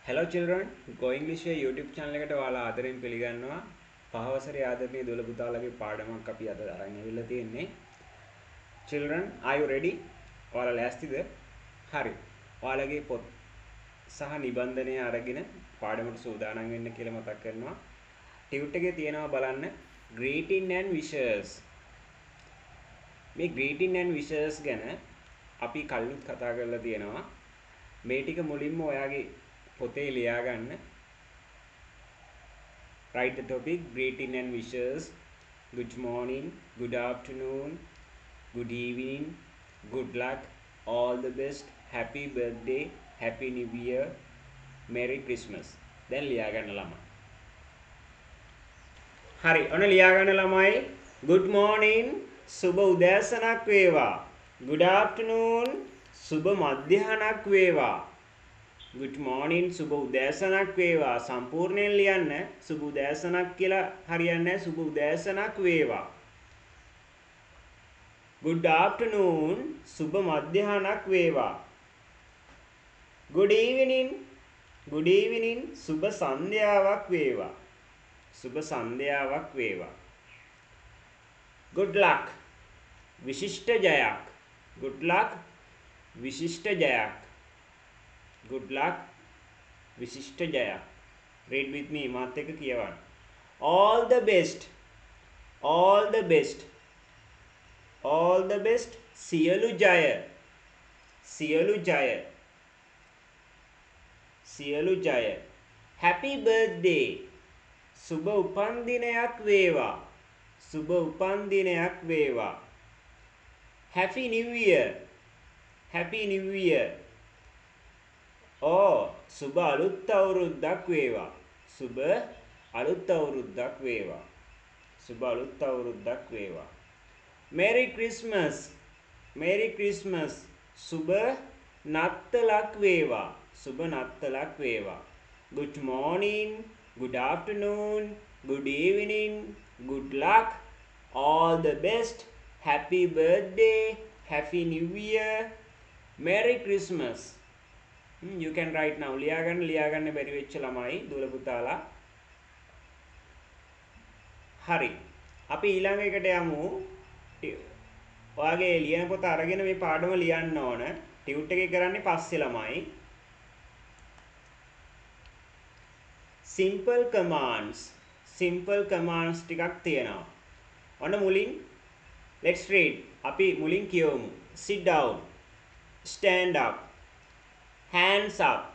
Hello children, Go English YouTube channel එකට ඔයාලා ආදරෙන් පිළිගන්නවා. පහවසරේ ආදරණීය දොළ පුතාලගේ පාඩමක් අපි අද අරන් ඇවිල්ලා තියෙන්නේ. Children, are you ready? ඔයාලා ලෑස්තිද? හරි. ඔයාලගේ පොත් සහ නිබන්ධනය අරගෙන පාඩමට සූදානම් වෙන්න කියලා මතක් කරනවා. ටියුට් එකේ තියෙනවා බලන්න greeting and wishes. මේ greeting and wishes ගැන අපි කලින් කතා කරලා තියෙනවා. මේ ටික මුලින්ම ඔයාගේ පොතේ ලියා ගන්න. Write the topic greeting and wishes. Good morning, good afternoon, good evening, good luck, all the best, happy birthday, happy new year, merry Christmas. දැන් ලියා ගන්න ළමයි. හරි, ඔන්න ලියා ගන්න ළමයි. Good morning, සුබ උදෑසනක් වේවා. Good afternoon, සුබ මධ්‍යහනක් වේවා. Good morning සුබ උදෑසනක් වේවා. සම්පූර්ණයෙන් ලියන්න. සුබ උදෑසනක් කියලා හරියන්නේ නැහැ. සුබ උදෑසනක් වේවා. Good afternoon සුබ මධ්‍යහනක් වේවා. Good evening සුබ සන්ධ්‍යාවක් වේවා. සුබ සන්ධ්‍යාවක් වේවා. Good luck විශිෂ්ට ජයක්. Good luck විශිෂ්ට ජයක්. Good luck විශිෂ්ට ජයක්. Read with me මාත් එක්ක කියවන්න. All the best සියලු ජය Happy birthday සුබ උපන්දිනයක් වේවා. Happy new year සුබ අලුත් අවුරුද්දක් වේවා. Merry Christmas සුබ නත්තලක් වේවා. Good morning, good afternoon, good evening, good luck, all the best, happy birthday, happy new year, merry Christmas. You can write now. ලියා ගන්න බැරි වෙච්ච ළමයි දුල පුතාලා. හරි. අපි ඊළඟ එකට යමු. ඔයාගේ ලියන පොත අරගෙන මේ පාඩම ලියන්න ඕන. ටියුට් එකේ කරන්නේ පස්සේ ළමයි. Simple commands ටිකක් තියෙනවා. ඔන්න මුලින් let's read. අපි මුලින් කියවමු. Sit down, stand up, hands up,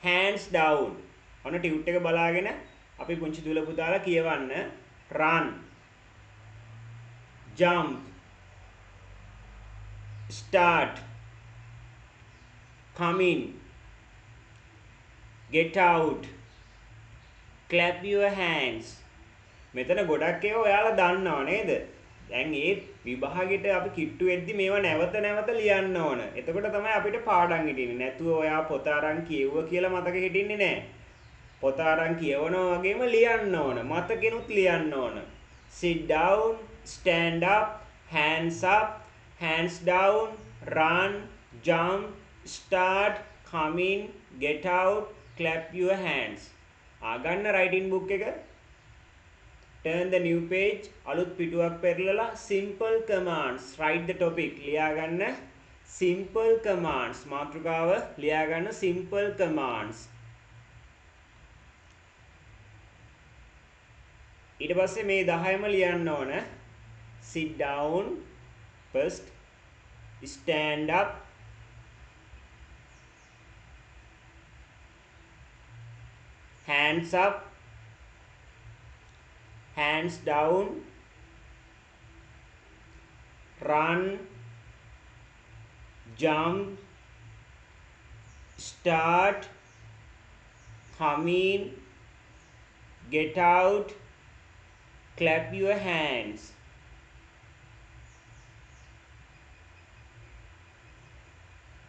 hands down. ඔන්න ටියුට් එක බලාගෙන අපි පුංචි දුල පුතාලා කියවන්න. Run, jump, start, come in, get out, clap your hands. මෙතන ගොඩක් ඒවා ඔයාලා දන්නව නේද? දැන් ඒ විභාගෙට අපි කිට්ටු වෙද්දි මේවා නැවත ලියන්න ඕන. එතකොට තමයි අපිට පාඩම් හිටින්නේ. නැතුව ඔයා පොත අරන් කියෙව්වා කියලා මතක හිටින්නේ නැහැ. පොත අරන් කියවනවා වගේම ලියන්න ඕන. මතකෙනුත් ලියන්න ඕන. Sit down, stand up, hands down, run, jump, start, come in, get out, clap your hands. ආගන්න writing book එක. Turn the new page. අලුත් පිටුවක් පෙරලලා simple commands. Write the topic. ලියා ගන්න simple commands. මාතෘකාව ලියා ගන්න simple commands. ඊට පස්සේ මේ 10ම ලියන්න ඕන. Sit down first, stand up, hands up, hands down, run, jump, start, come in, get out, clap your hands.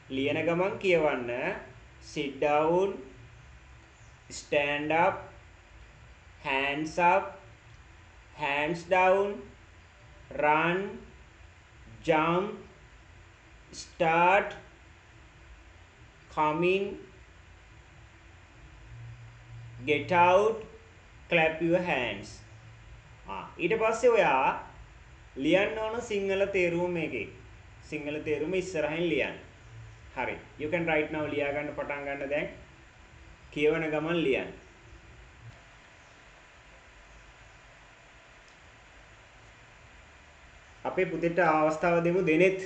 ලියන ගමන් කියවන්න. Sit down, stand up, hands down, run, jump, start, come in, get out, clap your hands. ඊට පස්සේ ඔයා ලියන්න ඕන සිංහල තේරුම මේකේ. සිංහල තේරුම ඉස්සරහින් ලියන්න. හරි. You can right now ලියා ගන්න පටන් ගන්න දැන්. කියවන ගමන් ලියන්න. අපේ පුතේට අවස්ථාව දෙමු දෙනෙත්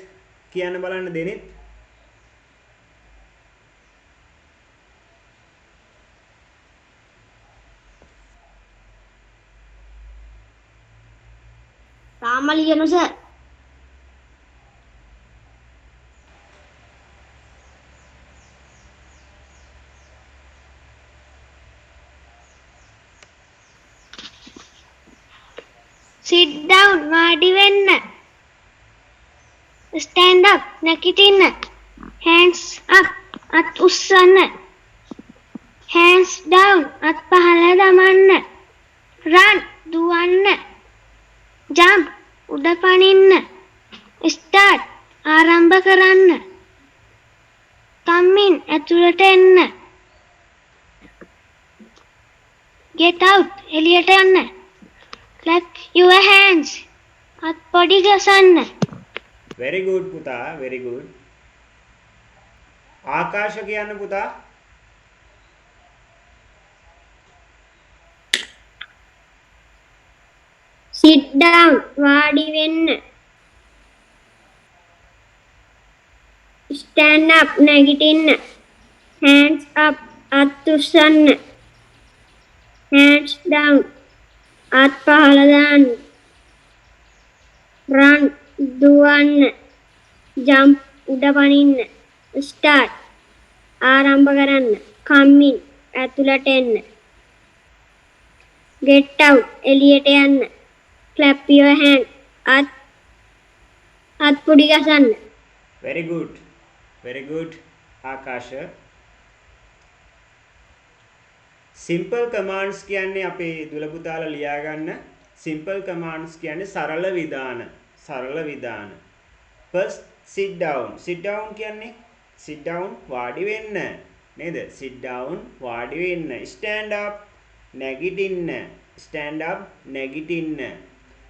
කියන්න බලන්න දෙනෙත්. Ramaliyanu sir. Sit down, වාඩි වෙන්න. Stand up, නැගිටින්න. Hands up, අත් උස්සන්න. Hands down, අත් පහළ දමන්න. Run, දුවන්න. Jump, උඩ පනින්න. Start, ආරම්භ කරන්න. Come in, ඇතුළට එන්න. Get out, එළියට යන්න. Clap your hands, අත් පොඩි ගසන්න. very good පුතා very good. ආකාශ කියන්න පුතා. Sit down, වාඩි වෙන්න. Stand up, නැගිටින්න. Hands up, අත් උස්සන්න. Hands down, අත් පහළ දාන්න. Run, දුවන්න. Jump, උඩ පනින්න. Start, ආරම්භ කරන්න. Come in, ඇතුළට එන්න. Get out, එළියට යන්න. Clap your hand, අත් පොඩි ගසන්න. very good very good ආකාශ. simple commands කියන්නේ අපේ දුල පුතාලා ලියා ගන්න. simple commands කියන්නේ සරල විධාන. සරල විධාන. first sit down. sit down කියන්නේ sit down වාඩි වෙන්න නේද? sit down වාඩි වෙන්න. stand up නැගිටින්න. stand up නැගිටින්න.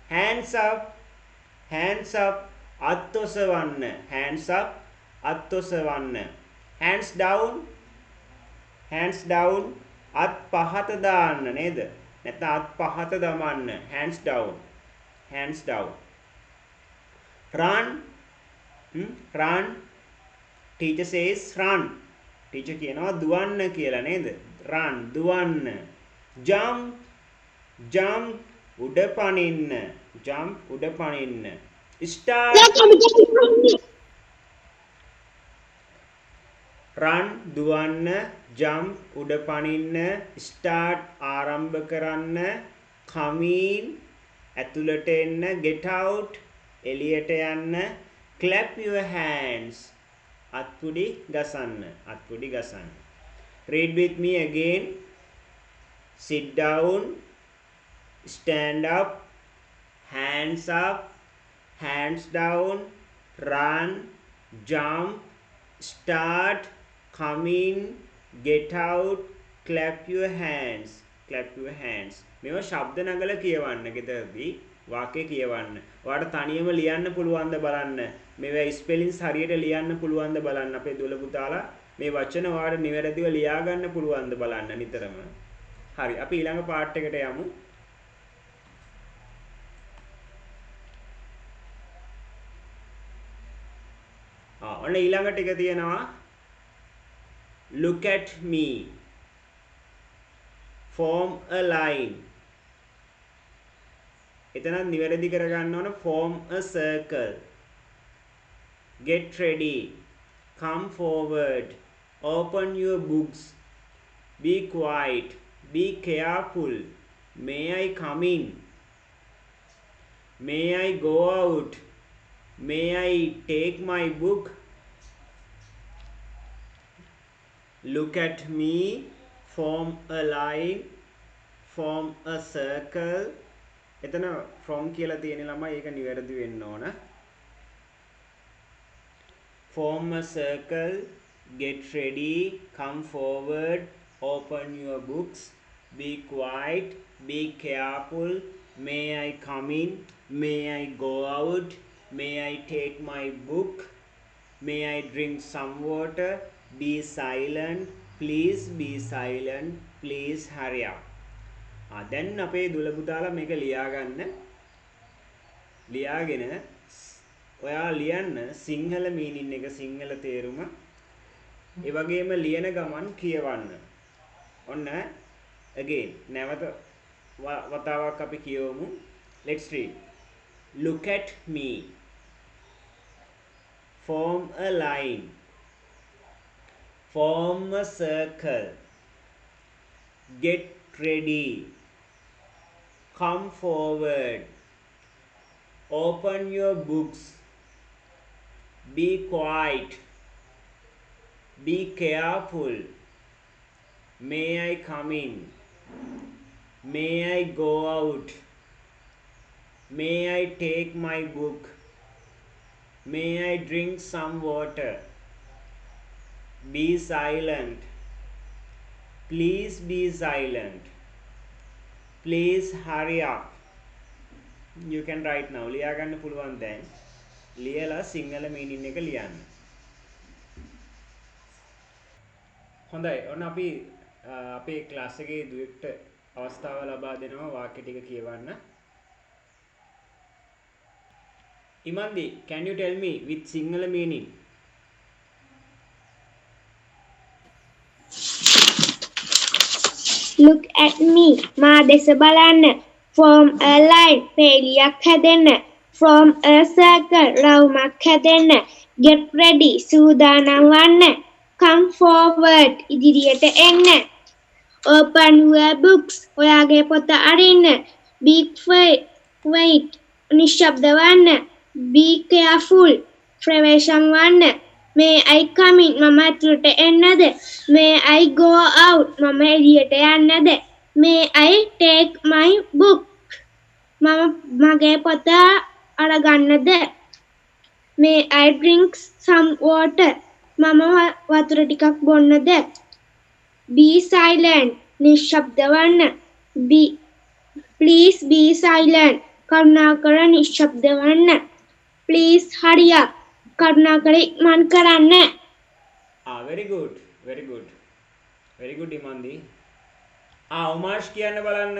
hands up hands up අත් ඔසවන්න. hands up අත් ඔසවන්න. hands down hands down අත් පහත දාන්න නේද? නැත්නම් අත් පහත දමන්න. hands down hands down. run run teacher says run. teacher කියනවා දුවන්න කියලා නේද? run දුවන්න. jump jump උඩ පනින්න. jump උඩ පනින්න. start run දුවන්න. jump උඩ පනින්න. start ආරම්භ කරන්න. come in ඇතුළට එන්න. get out එළියට යන්න. clap your hands අත්පුඩි ගසන්න. අත්පුඩි ගසන්න. read with me again. sit down, stand up, hands up, hands down, run, jump, start, come in, get out, clap your hands. clap your hands. මේවා ශබ්ද නගල කියවන්න ගෙදරදී වාක්‍ය කියවන්න. ඔයාලට තනියම ලියන්න පුළුවන්ද බලන්න. මේවා ස්පෙලින්ස් හරියට ලියන්න පුළුවන්ද බලන්න. අපේ දුල පුතාලා මේ වචන ඔයාලට නිවැරදිව ලියා ගන්න පුළුවන්ද බලන්න නිතරම. හරි අපි ඊළඟ පාර්ට් එකට යමු. ඔන්න ඊළඟ ටික තියෙනවා look at me, form a line. එතන නිවැරදි කරගන්න ඕන form a circle, get ready, come forward, open your books, be quiet, be careful, may I come in, may I go out, may I take my book, look at me, form a line, form a circle. එතන from කියලා තියෙන ළමයි ඒක නිවැරදි වෙන්න ඕන. form a circle, get ready, come forward, open your books, be quiet, be careful, may I come in, may I go out, may I take my book, may I drink some water, be silent, please be silent, please hurry up. දැන් අපේ දුල පුතාලා මේක ලියා ගන්න. ලියාගෙන ඔයා ලියන්න සිංහල මීනින් එක සිංහල තේරුම. ඒ වගේම ලියන ගමන් කියවන්න. ඔන්න again නැවත වතාවක් අපි කියවමු. Let's read. Look at me. Form a line. Form a circle. Get ready. Come forward. Open your books. Be quiet. Be careful. May I come in? May I go out? May I take my book? May I drink some water? Be silent. Please be silent. Please hurry up. You can write now. ලියා ගන්න පුළුවන් දැන්. ලියලා සිංහල මීනින් එක ලියන්න. හොඳයි. ඔන්න අපි අපේ ක්ලාස් එකේ දුවෙක්ට අවස්ථාව ලබා දෙනවා වාක්‍ය ටික කියවන්න. Imandi, can you tell me with Sinhala meaning? Look at me. මා දෙස බලන්න. Form a line. පේලියක් හැදෙන්න. Form a circle. රවුමක් හැදෙන්න. Get ready. සූදානම් වන්න. Come forward. ඉදිරියට එන්න. Open your books. ඔයාගේ පොත අරින්න. Be quiet. නිශ්ශබ්ද වන්න. Be careful. ප්‍රවේශම් වන්න. May I come in? මම ඇතුළට එන්නද? May I go out? මම එළියට යන්නද? May I take my book? මම මගේ පොත අරගන්නද? May I drink some water? මම වතුර ටිකක් බොන්නද? Be silent. නිශ්ශබ්ද වන්න. Please be silent. කරුණාකර නිශ්ශබ්ද වන්න. Please hurry up. කරුණාකර ඉක්මන් කරන්න. Very good. Very good. Very good Imandi. උමාෂ් කියන්න බලන්න.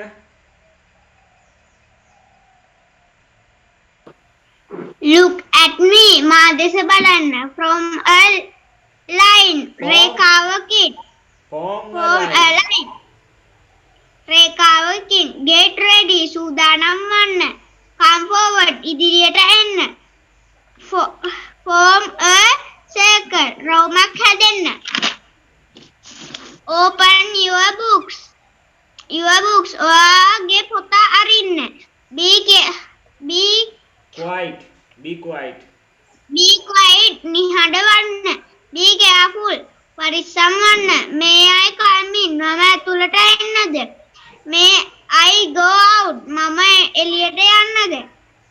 Look at me. මා දෙස බලන්න. From a line. රේඛාවකින්. Form a line. රේඛාවකින්. Get ready. සූදානම් වන්න. Come forward. ඉදිරියට එන්න. Form a circle. රවුමක් හැදෙන්න. Open your books. ඔයාගේ පොත අරින්න. Be quiet. Be quiet. නිහඬ වන්න. Be careful. පරිස්සම් වන්න. May I come in? මම ඇතුළට එන්නද? May I go out? මම එළියට යන්නද?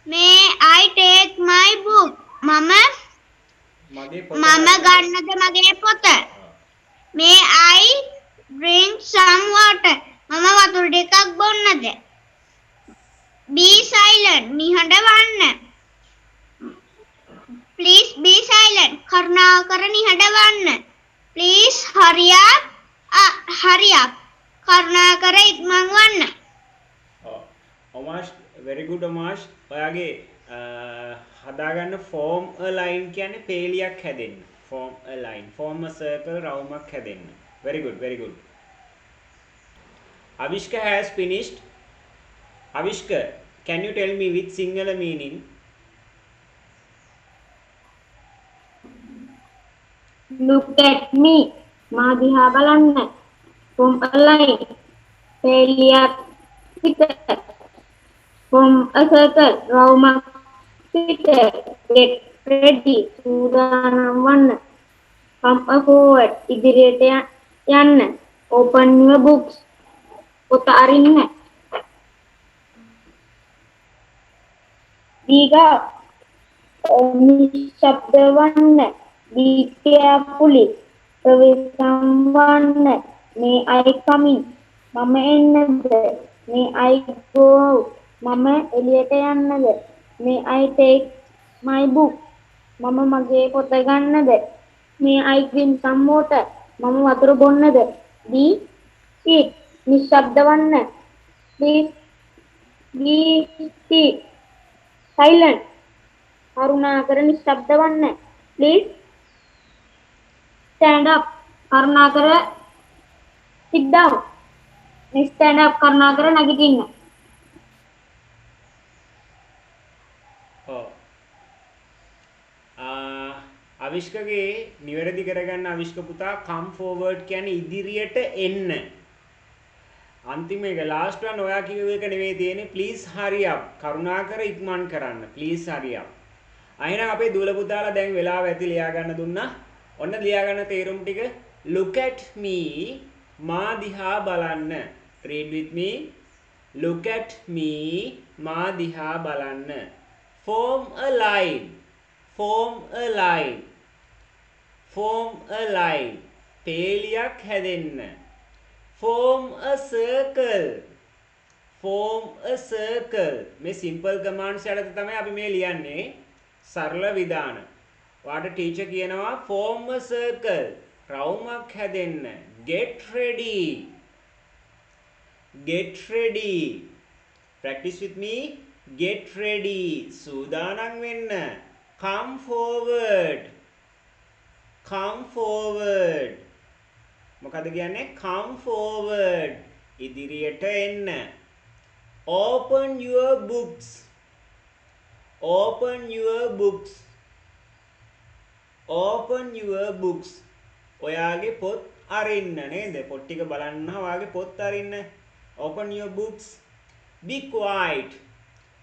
May I take my book? මම ගන්නද මගේ පොත? May I drink some water? මම වතුර ටිකක් බොන්නද? Be silent. නිහඬ වන්න. Please be silent. කරුණාකර නිහඬ වන්න. Please hurry up. කරුණාකර ඉක්මන් වන්න. Omash, very good Omash. ඔයාගේ හදාගන්න form a line කියන්නේ පේලියක් හැදෙන්න. Form a line. Form a circle රවුමක් හැදෙන්න. Very good, very good. Avishka has finished. Avishka, can you tell me with Sinhala meaning? Look at me. මා දිහා බලන්න. Form a line. පේලියක් පිට. Form a circle. රවුමක් පිට. Get ready. සූදානම් වන්න. Come forward. ඉදිරියට යන්න. Open your books. පොත අරින්න. නිශ්ශබ්ද වන්න. Be careful. ප්‍රවේශම් වන්න. May I come in? මම එන්නද? May I go out? මම එළියට යන්නද? May I take my book? මම මගේ පොත ගන්නද? May I drink some water? මම වතුර බොන්නද? Be it. නිශ්ශබ්ද වන්න. Please be still. Silent. කරුණාකර නිශ්ශබ්ද වන්න. Please stand up. කරුණාකර sit down. stand up. කරුණාකර නැගිටින්න. ඔව්. අවිෂ්කගේ නිවැරදි කරගන්න අවිෂ්ක පුතා come forward කියන්නේ ඉදිරියට එන්න. අන්තිම එක last one ඔයා කිව්ව එක නෙවෙයි තියෙන්නේ please hurry up. කරුණාකර ඉක්මන් කරන්න. please hurry up. අයිනම් අපේ දුවල පුතාලා දැන් වෙලාව ඇති ලියා ගන්න දුන්නා. ඔන්න ලියා ගන්න තේරුම් ටික look at me මා දිහා බලන්න. read with me. look at me මා දිහා බලන්න. form a line. form a line. form a line. පේලියක් හැදෙන්න. form a circle. form a circle. මේ simple commands යටතේ තමයි අපි මේ ලියන්නේ. සරල විධාන. ඔයාට ටීචර් කියනවා form a circle. රවුමක් හැදෙන්න. get ready. get ready. practice with me. get ready. සූදානම් වෙන්න. come forward. come forward. මොකද කියන්නේ come forward. ඉදිරියට එන්න. open your books. open your books. open your books. ඔයාගේ පොත් අරින්න නේද? පොත් ටික බලන්න ඔයාගේ පොත් අරින්න. open your books. be quiet.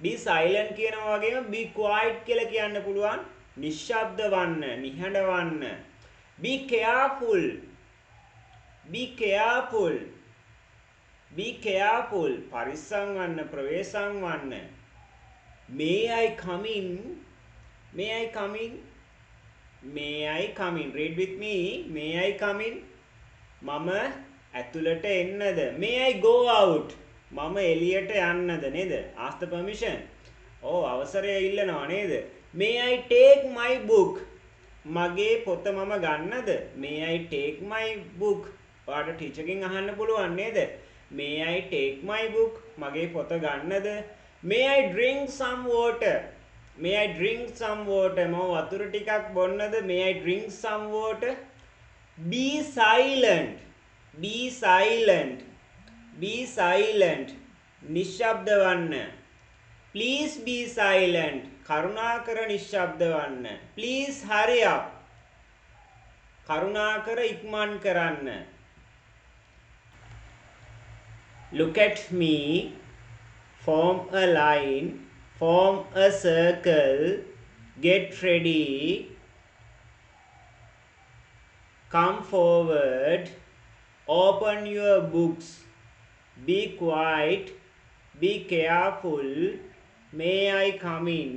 be silent කියනවා වගේම be quiet කියලා කියන්න පුළුවන්. නිශ්ශබ්ද වන්න, නිහඬ වන්න. be careful. be careful. be careful. පරිස්සම් වන්න, ප්‍රවේශම් වන්න. may I come in? may I come in? may I come in? read with me. may I come in? මම ඇතුළට එන්නද? may I go out? මම එළියට යන්නද නේද? ask the permission. අවසරය ඉල්ලනවා නේද? may I take my book? මගේ පොත මම ගන්නද? may I take my book? ඔයාට ටීචර් ගෙන් අහන්න පුළුවන් නේද? may I take my book? මගේ පොත ගන්නද? may I drink some water? may I drink some water? මම වතුර ටිකක් බොන්නද? may I drink some water? be silent. be silent. be silent. නිශ්ශබ්ද වන්න. please be silent. කරුණාකර නිශ්ශබ්ද වන්න. please hurry up. කරුණාකර ඉක්මන් කරන්න. look at me. form a line. form a circle. get ready. come forward. open your books. be quiet. be careful. may I come in?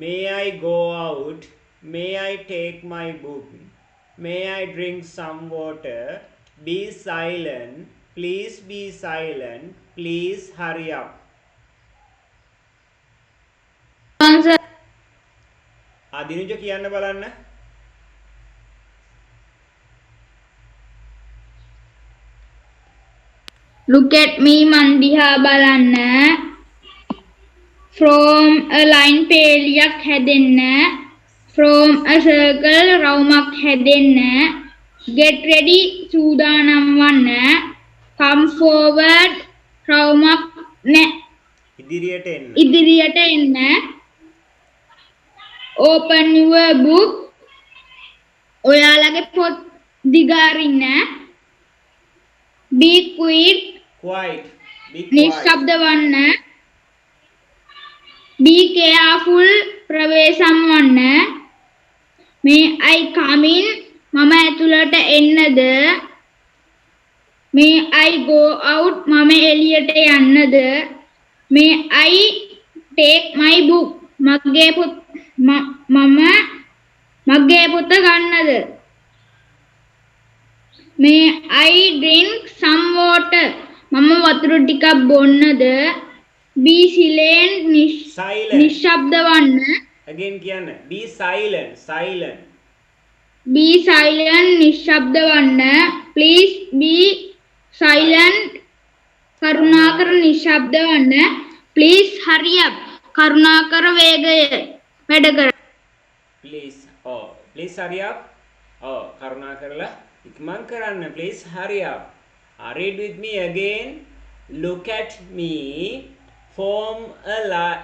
may I go out? may I take my book? may I drink some water? be silent. please be silent. please hurry up. answer. දිනුජ කියන්න බලන්න. look at me මන් දිහා බලන්න. from a line පේලියක් හැදෙන්න. from a circle රවුමක් හැදෙන්න. get ready සූදානම් වන්න. come forward රවුමක් ඉදිරියට එන්න. open your book ඔයාලගේ පොත් දිගාරින්න. be quiet නිශ්ශබ්ද වන්න. be careful ප්‍රවේශම් වන්න. may I come in මම ඇතුළට එන්නද? may I go out මම එළියට යන්නද? may I take my book මගේ පොත ගන්නද? May I drink some water? මම වතුර ටිකක් බොන්නද? Be silent Silent. නිශ්ශබ්ද වන්න. Again කියන්න. Be silent. Silent. Be silent නිශ්ශබ්ද වන්න. Please be silent. කරුණාකර නිශ්ශබ්ද වන්න. Please hurry up. කරුණාකර වැඩ කර. Please. Oh, please hurry up. Oh, කරුණාකරලා ඉක්මන් කරන්න. Please hurry up. Read with me again. Look at me. Form a line.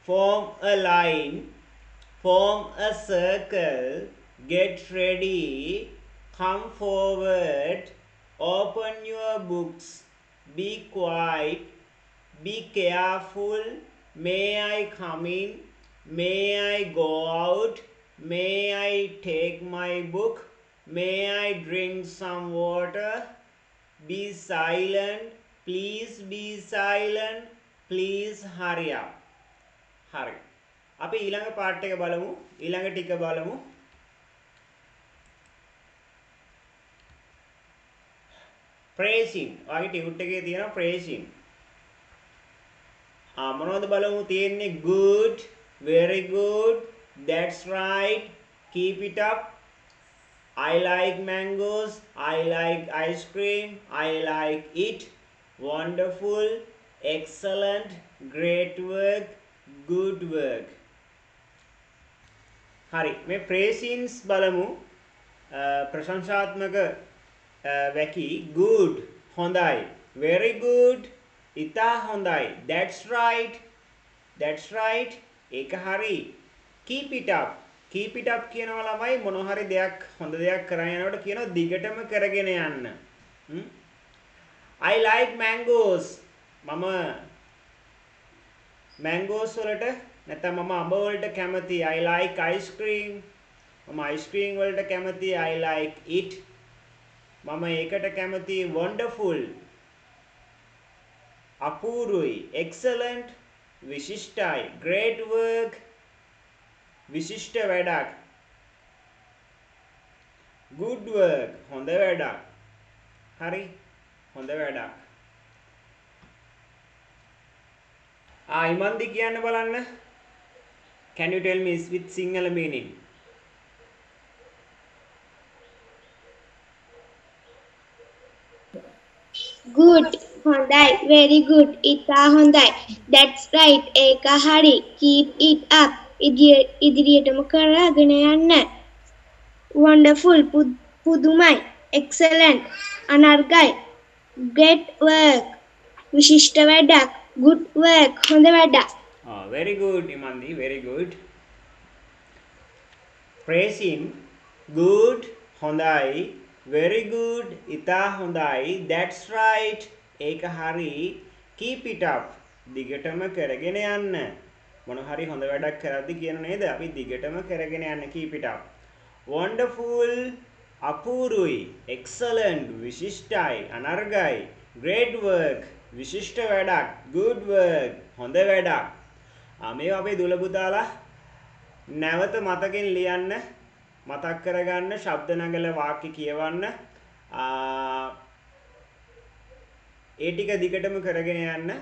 Form a line. Form a circle. Get ready. Come forward. Open your books. Be quiet. Be careful. May I come in? May I go out? May I take my book? May I drink some water? Be silent. Please be silent. Please hurry up. හරි. අපි ඊළඟ part එක බලමු. ඊළඟ ටික බලමු. praising. ඔයාගේ tute එකේ තියෙනවා praising. මොනවද බලමු තියෙන්නේ? good, very good, that's right, keep it up, I like mangoes, I like ice cream, I like it, wonderful, excellent, great work, good work. හරි මේ praisings බලමු. ප්‍රශංසාත්මක වැකි good හොඳයි, very good ඉතා හොඳයි, that's right ඒක හරි, keep it up කියනවා ළමයි මොන හරි දෙයක් හොඳ දෙයක් කරගෙන යනකොට කියනවා දිගටම කරගෙන යන්න. I like mangoes මම mangoes වලට නැත්නම් මම අඹ වලට කැමතියි. I like ice cream මම ice cream වලට කැමතියි. I like it මම ඒකට කැමතියි. wonderful අපූරුයි. excellent විශිෂ්ටයි. great work විශිෂ්ට වැඩක්. good work හොඳ වැඩක්. හරි හොඳ වැඩක්. ඉමන්දි කියන්න බලන්න. can you tell me with Sinhala meaning? good හොඳයි very good ඉතා හොඳයි that's right ඒක හරි keep it up ඉදිරියටම කරගෙන යන්න wonderful පුදුමයි excellent අනර්ගයි great work විශිෂ්ට වැඩක් good work හොඳ වැඩක්. Very good Imandi, very good. praising good හොඳයි, very good ඉතා හොඳයි, that's right ඒක හරි, keep it up දිගටම කරගෙන යන්න. මොන හරි හොඳ වැඩක් කරද්දි කියන නේද අපි දිගටම කරගෙන යන්න keep it up. wonderful අපූරුයි, excellent විශිෂ්ටයි, අනර්ගයි, great work විශිෂ්ට වැඩක්, good work හොඳ වැඩක්. මේවා අපේ දුල පුතාලා නැවත මතකෙන් ලියන්න, මතක් කරගන්න, ශබ්ද නගල වාක්‍ය කියවන්න. ඒ ටික දිගටම කරගෙන යන්න.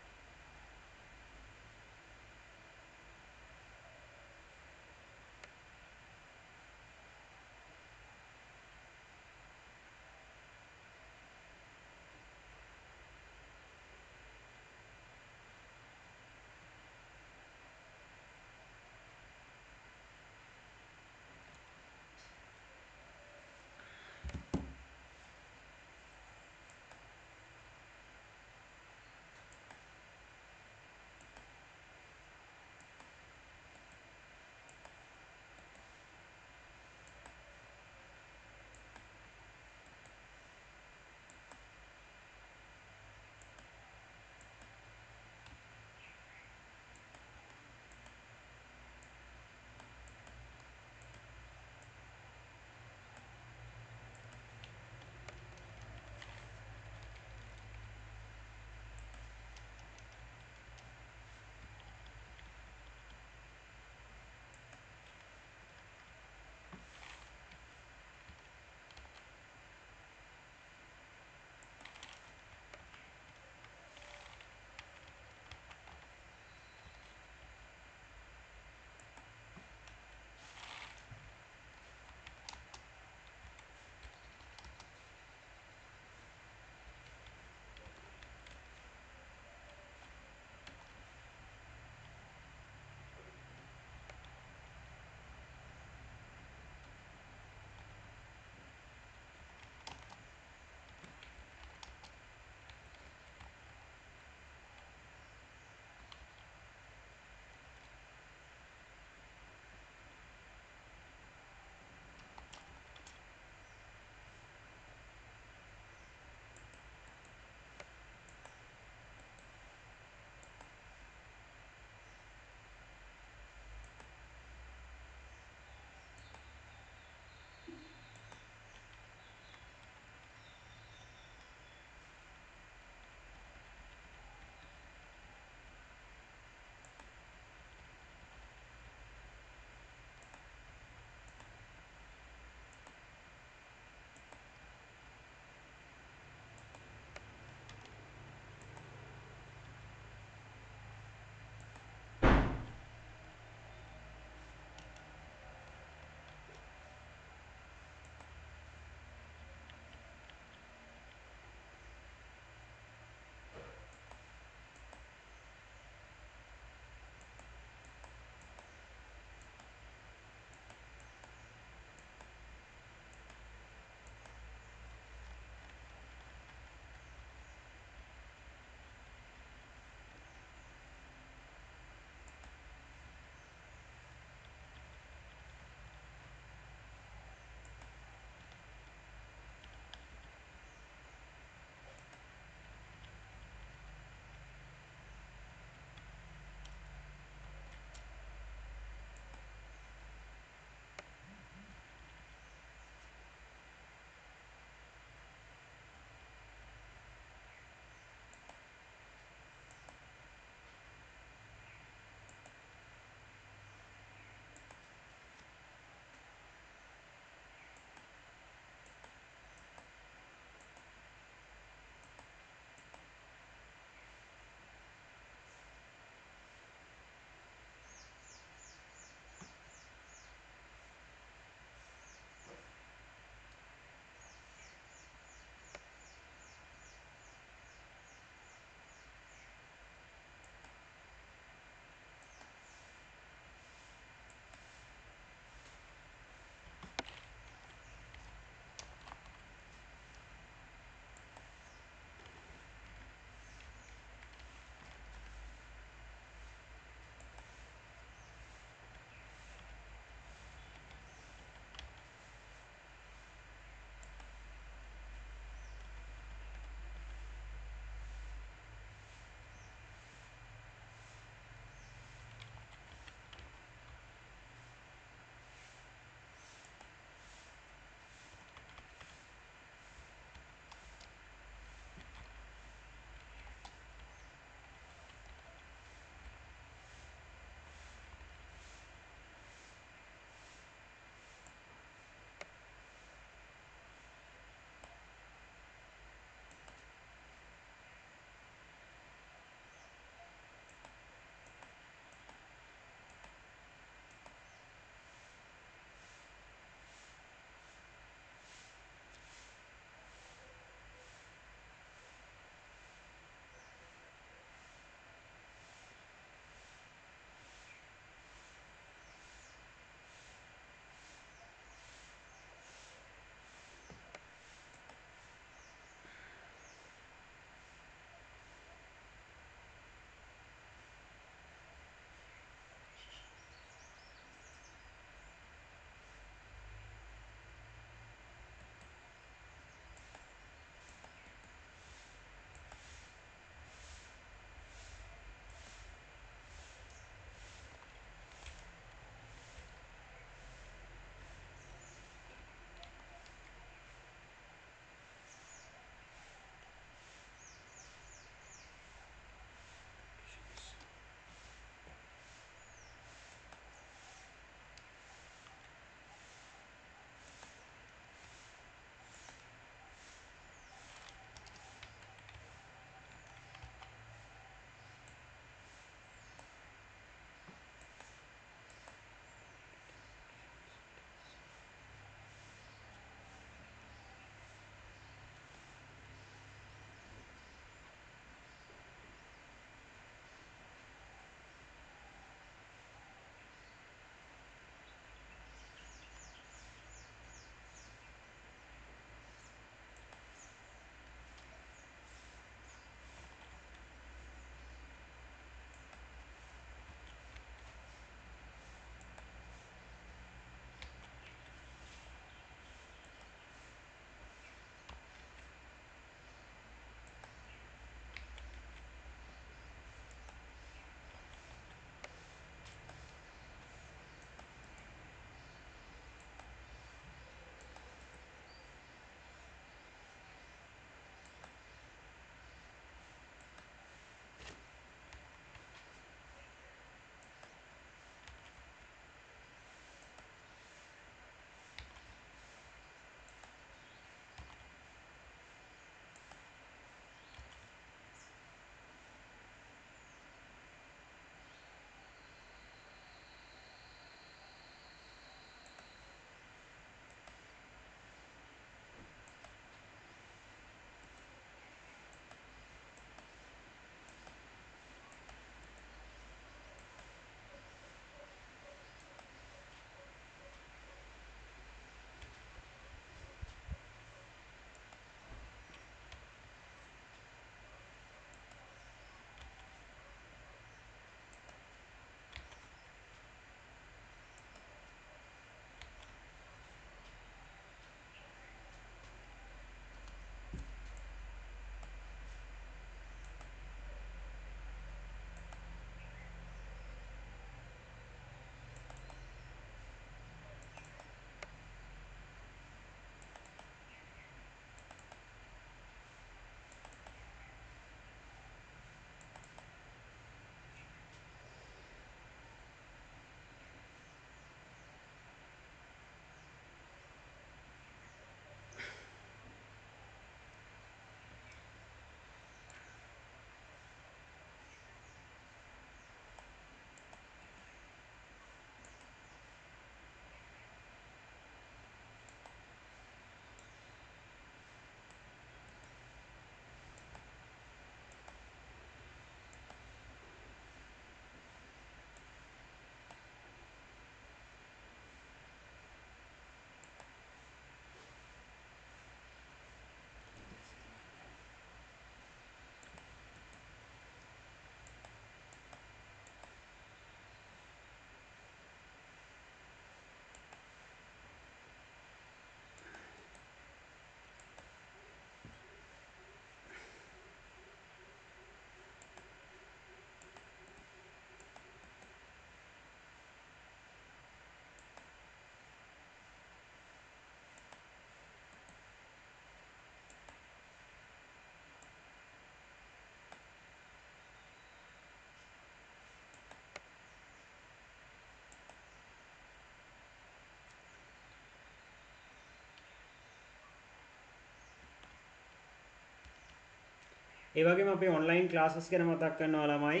ඒ වගේම අපේ ඔන්ලයින් ක්ලාසස් ගැන මතක් කරනවා ළමයි.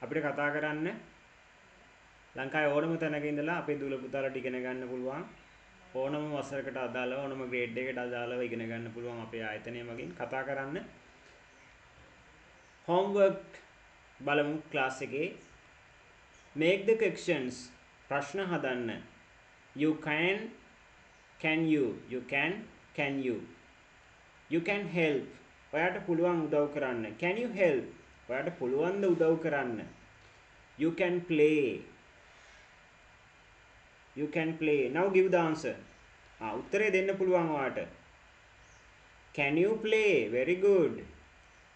අපිට කතා කරන්න ලංකාවේ ඕනම තැනක ඉඳලා අපේ දූල පුතාලට ඉගෙන ගන්න පුළුවන්. ඕනම වසරකට අදාළව ඕනම ග්‍රේඩ් එකකට අදාළව ඉගෙන ගන්න පුළුවන් අපේ ආයතනය මගින් කතා කරන්න. homework බලමු ක්ලාස් එකේ. make the questions ප්‍රශ්න හදන්න. you can you can help ඔයාට පුළුවන් උදව් කරන්න. can you help ඔයාට පුළුවන් ද උදව් කරන්න. you can play now give the answer. උත්තරේ දෙන්න පුළුවන් ඔයාට. can you play very good.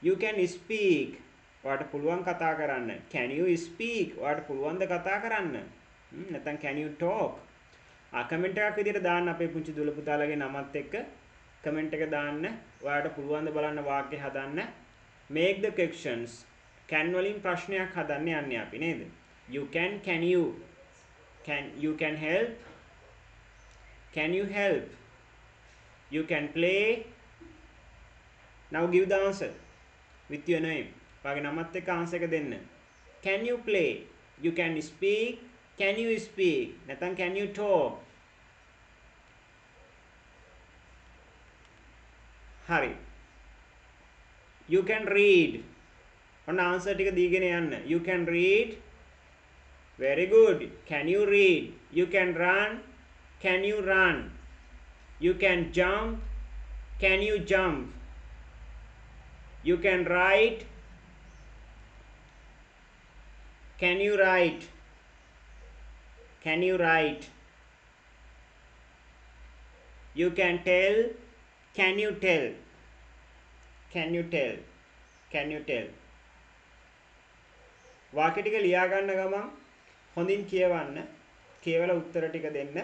you can speak ඔයාට පුළුවන් කතා කරන්න. can you speak ඔයාට පුළුවන් ද කතා කරන්න. නැත්නම් can you talk. කමෙන්ට් එකක් විදිහට දාන්න අපේ පුංචි දුල පුතාලගේ නමත් එක්ක කමෙන්ට් එක දාන්න. ඔයාට පුළුවන් ද බලන්න වාක්‍ය හදන්න. make the questions can වලින් ප්‍රශ්නයක් හදන්න යන්නේ අපි නේද? you can you can help you can play now give the answer with your name. ඔයාගේ නමත් එක්ක ආන්සර් එක දෙන්න. can you play you can speak can you speak නැත්නම් can you talk. හරි. you can read ඔන්න answer ටික දීගෙන යන්න. you can read very good. can you read you can run can you run you can jump can you jump you can write can you write you can tell can you tell වාක්‍ය ටික ලියා ගන්න ගමන් හොඳින් කියවන්න. කියවලා උත්තර ටික දෙන්න.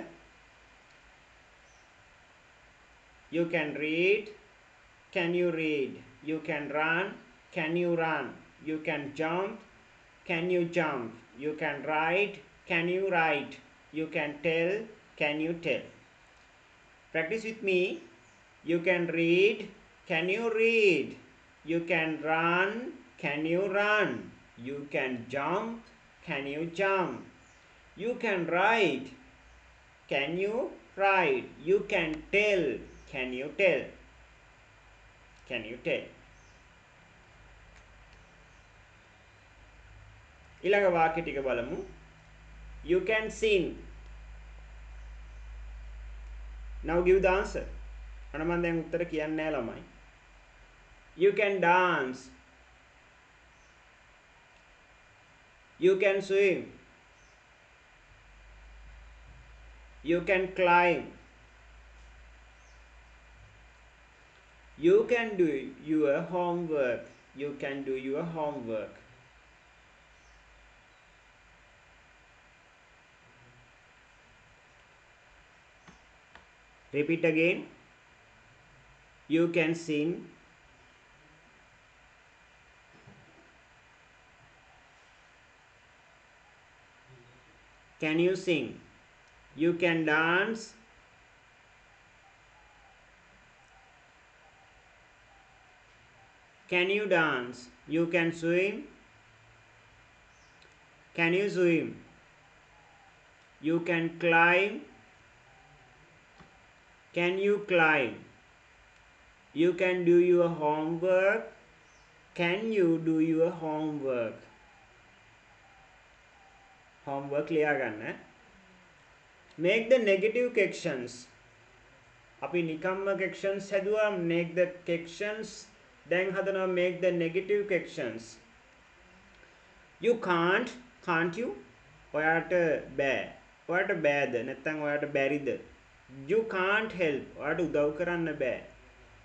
you can read can you read you can run can you run you can jump can you jump you can write can you write you can tell can you tell. practice with me. you can read can you read you can run can you run you can jump can you jump you can write can you write you can tell can you tell ඊළඟ වාක්‍ය ටික බලමු. you can sing now give the answer. අන්න මම දැන් උත්තර කියන්නේ නැහැ ළමයි. you can dance you can swim you can climb you can do your homework repeat again. you can sing can you sing you can dance can you dance you can swim can you swim you can climb can you climb you can do your homework can you do your homework ලියා ගන්න. make the negative questions අපි නිකම්ම questions හැදුවා. make the questions දැන් හදනවා make the negative questions. you can't you ඔයාට බෑද නැත්නම් ඔයාට බැරිද. you can't help ඔයාට උදව් කරන්න බෑ.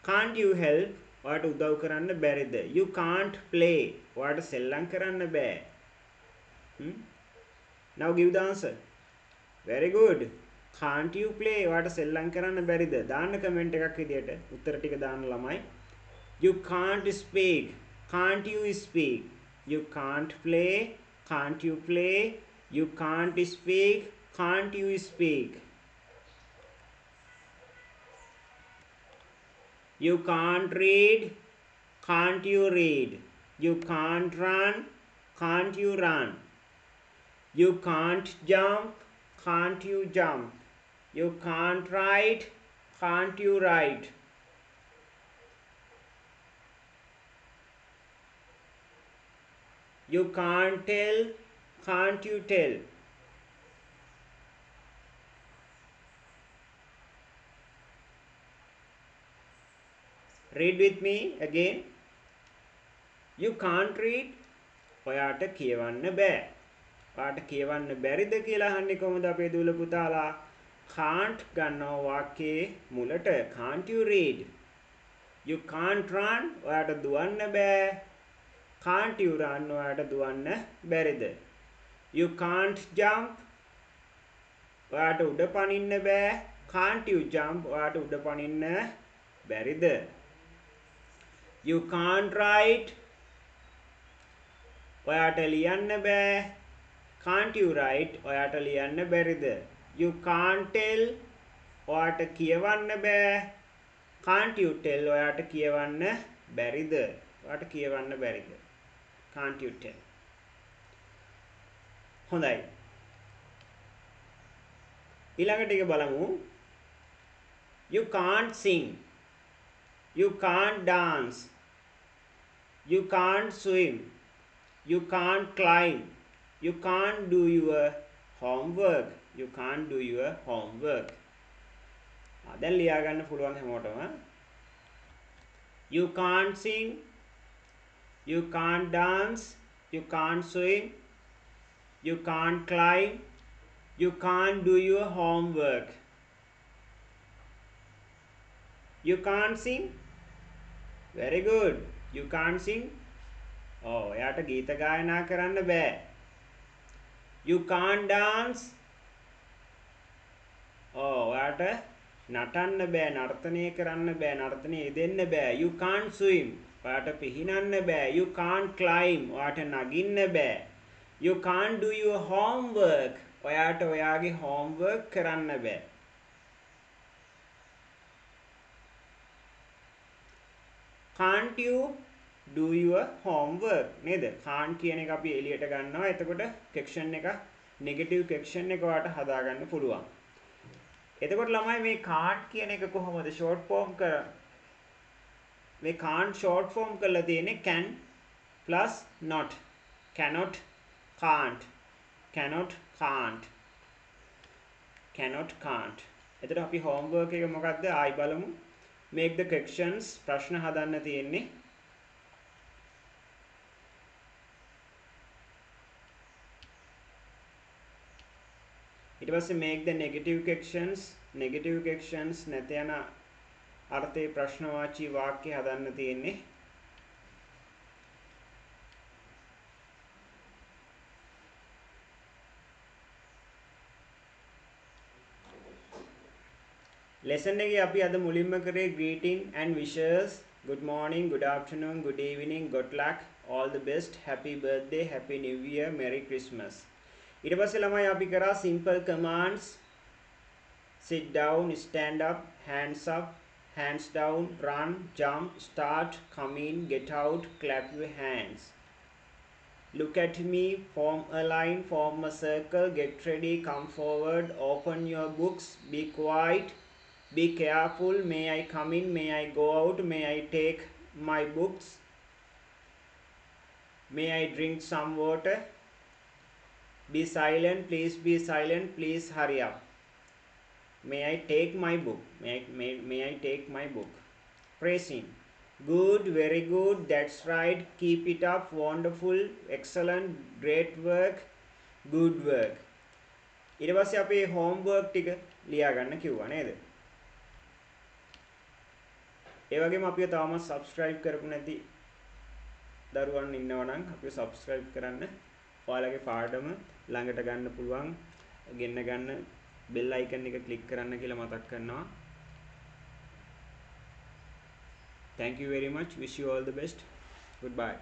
can't you help ඔයාට උදව් කරන්න බැරිද. you can't play ඔයාට සෙල්ලම් කරන්න බෑ. now give the answer. very good. can't you play ඔයාට සෙල්ලම් කරන්න බැරිද. දාන්න කමෙන්ට් එකක් විදියට උත්තර ටික දාන්න ළමයි. you can't speak can't you speak you can't play can't you play you can't speak can't you speak you can't read Can't you read? You can't run. Can't you run? You can't jump. Can't you jump? You can't write. Can't you write? You can't tell. Can't you tell? Read with me again. You can't read. ඔයාට කියවන්න බෑ. ඔයාට කියවන්න බැරිද කියලා අහන්නේ කොහොමද අපේ දූල පුතාලා? can't ගන්නවා වාක්‍යයේ මුලට. can't you read? You can't run. ඔයාට දුවන්න බෑ. can't you run? ඔයාට දුවන්න බැරිද? You can't jump. ඔයාට උඩ පනින්න බෑ. can't you jump? ඔයාට උඩ පනින්න බැරිද? You can't write. ඔයාට ලියන්න බෑ. can't you write? ඔයාට ලියන්න බැරිද? You can't tell. ඔයාට කියවන්න බෑ. can't you tell? ඔයාට කියවන්න බැරිද? ඔයාට කියවන්න බැරිද? can't you tell? හොඳයි. ඊළඟට එක බලමු. You can't sing. You can't dance. You can't swim. You can't climb. You can't do your homework. You can't do your homework. දැන් ලියා ගන්න පුළුවන් හැමෝටම. You can't sing. You can't dance. You can't swim. You can't climb. You can't do your homework. You can't sing. Very good. You can't sing. එයාට ගීත ගායනා කරන්න බෑ. You can't dance. ඔයාට නටන්න බෑ, නර්තනය කරන්න බෑ, නර්තනය යෙදෙන්න බෑ. You can't swim. ඔයාට පිහිනන්න බෑ. You can't climb. ඔයාට නගින්න බෑ. You can't do your homework. ඔයාට ඔයාගේ homework කරන්න බෑ. Can't you do your homework? නේද? can't කියන එක අපි එළියට ගන්නවා. එතකොට section එක negative section එක ඔයාලට හදා ගන්න පුළුවන්. එතකොට ළමයි මේ can't කියන එක කොහොමද short form මේ can't short form කරලා තියෙන්නේ can plus not. cannot, can't. cannot, can't. cannot, can't. එතකොට අපි homework එක මොකක්ද? ආයි බලමු. make the questions ප්‍රශ්න හදන්න තියෙන්නේ. ඊට පස්සේ make the negative questions නැත යන අර්ථයේ ප්‍රශ්නවාචී වාක්‍ය හදන්න තියෙන්නේ. lesson එකේ අපි අද මුලින්ම කරේ greeting and wishes. good morning, good afternoon, good evening, good luck, all the best, happy birthday, happy new year, merry christmas. ඊට පස්සේ ළමයි අපි කරා simple commands. sit down, stand up, hands down, run, jump, start, come in, get out, clap your hands. look at me, form a line, form a circle, get ready, come forward, open your books, be quiet, be careful, may I come in, may I go out, may I take my books, may I drink some water, be silent, please be silent, please hurry up, may I take my book, may I take my book. praising, good, very good, that's right, keep it up, wonderful, excellent, great work, good work. ඊට පස්සේ අපි homework ටික ලියා ගන්න කිව්වා නේද? ඒ වගේම අපිව තාමත් subscribe කරපු නැති දරුවන් ඉන්නවා නම් අපිව subscribe කරන්න. ඔයාලගේ පාඩම ළඟට ගන්න පුළුවන්. ගෙන්න ගන්න bell icon එක click කරන්න කියලා මතක් කරනවා. Thank you very much. Wish you all the best. Goodbye.